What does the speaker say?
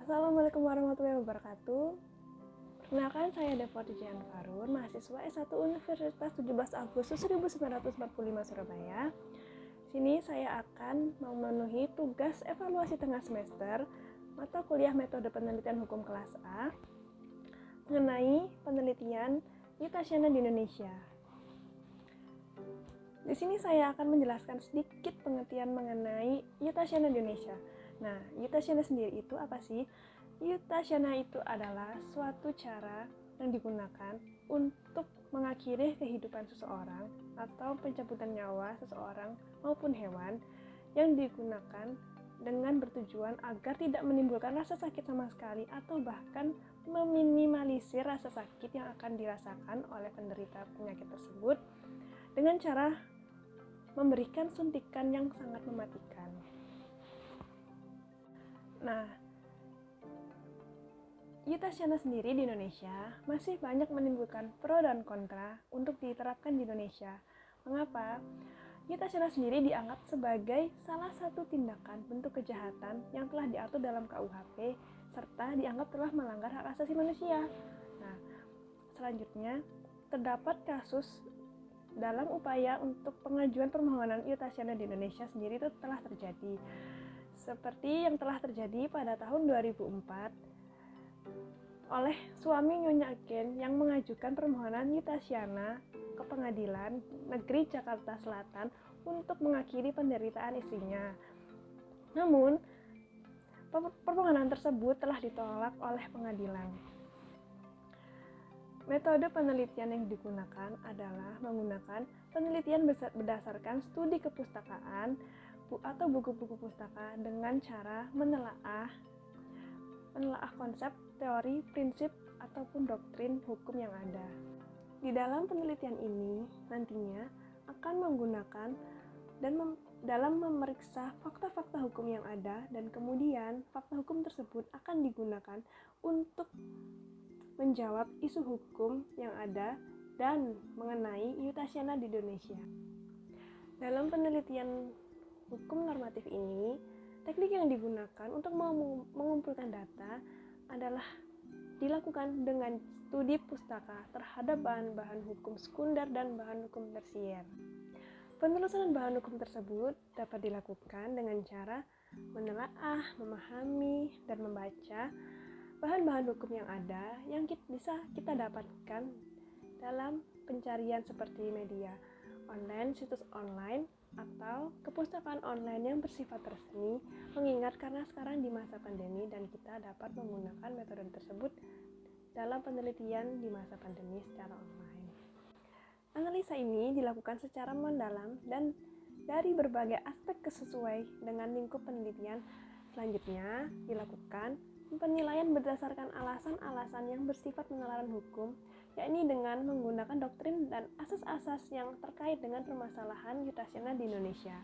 Assalamualaikum warahmatullahi wabarakatuh. Perkenalkan, saya Devoti Jihan Farun, mahasiswa S1 Universitas 17 Agustus 1945 Surabaya. Sini saya akan memenuhi tugas evaluasi tengah semester mata kuliah metode penelitian hukum kelas A mengenai penelitian Yuta-Shana di Indonesia. Di sini saya akan menjelaskan sedikit pengertian mengenai Yuta-Shana di Indonesia. Nah, Yuta-Shana sendiri itu apa sih? Yuta-Shana itu adalah suatu cara yang digunakan untuk mengakhiri kehidupan seseorang atau pencabutan nyawa seseorang maupun hewan yang digunakan dengan bertujuan agar tidak menimbulkan rasa sakit sama sekali atau bahkan meminimalisir rasa sakit yang akan dirasakan oleh penderita penyakit tersebut dengan cara memberikan suntikan yang sangat mematikan. Nah, Yuta-Shana sendiri di Indonesia masih banyak menimbulkan pro dan kontra untuk diterapkan di Indonesia. Mengapa? Yuta-Shana sendiri dianggap sebagai salah satu tindakan bentuk kejahatan yang telah diatur dalam KUHP serta dianggap telah melanggar hak asasi manusia. Nah, selanjutnya terdapat kasus dalam upaya untuk pengajuan permohonan Yuta-Shana di Indonesia sendiri itu telah terjadi. Seperti yang telah terjadi pada tahun 2004 oleh suami Nyonya Agen yang mengajukan permohonan Yuta-Shana ke Pengadilan Negeri Jakarta Selatan untuk mengakhiri penderitaan istrinya. Namun, permohonan tersebut telah ditolak oleh pengadilan. Metode penelitian yang digunakan adalah menggunakan penelitian berdasarkan studi kepustakaan atau buku-buku pustaka dengan cara menelaah konsep, teori, prinsip, ataupun doktrin hukum yang ada. Di dalam penelitian ini nantinya akan menggunakan dalam memeriksa fakta-fakta hukum yang ada dan kemudian fakta hukum tersebut akan digunakan untuk menjawab isu hukum yang ada dan mengenai Yuta-Shana di Indonesia. Dalam penelitian hukum normatif ini, teknik yang digunakan untuk mengumpulkan data adalah dilakukan dengan studi pustaka terhadap bahan-bahan hukum sekunder dan bahan hukum tersier. Penelusuran bahan hukum tersebut dapat dilakukan dengan cara menelaah, memahami, dan membaca bahan-bahan hukum yang ada yang bisa kita dapatkan dalam pencarian seperti media online, situs online, atau kepustakaan online yang bersifat resmi, mengingat karena sekarang di masa pandemi dan kita dapat menggunakan metode tersebut dalam penelitian di masa pandemi secara online. Analisa ini dilakukan secara mendalam dan dari berbagai aspek sesuai dengan lingkup penelitian. Selanjutnya dilakukan penilaian berdasarkan alasan-alasan yang bersifat penalaran hukum, yakni dengan menggunakan doktrin dan asas-asas yang terkait dengan permasalahan Yuta-Shana di Indonesia.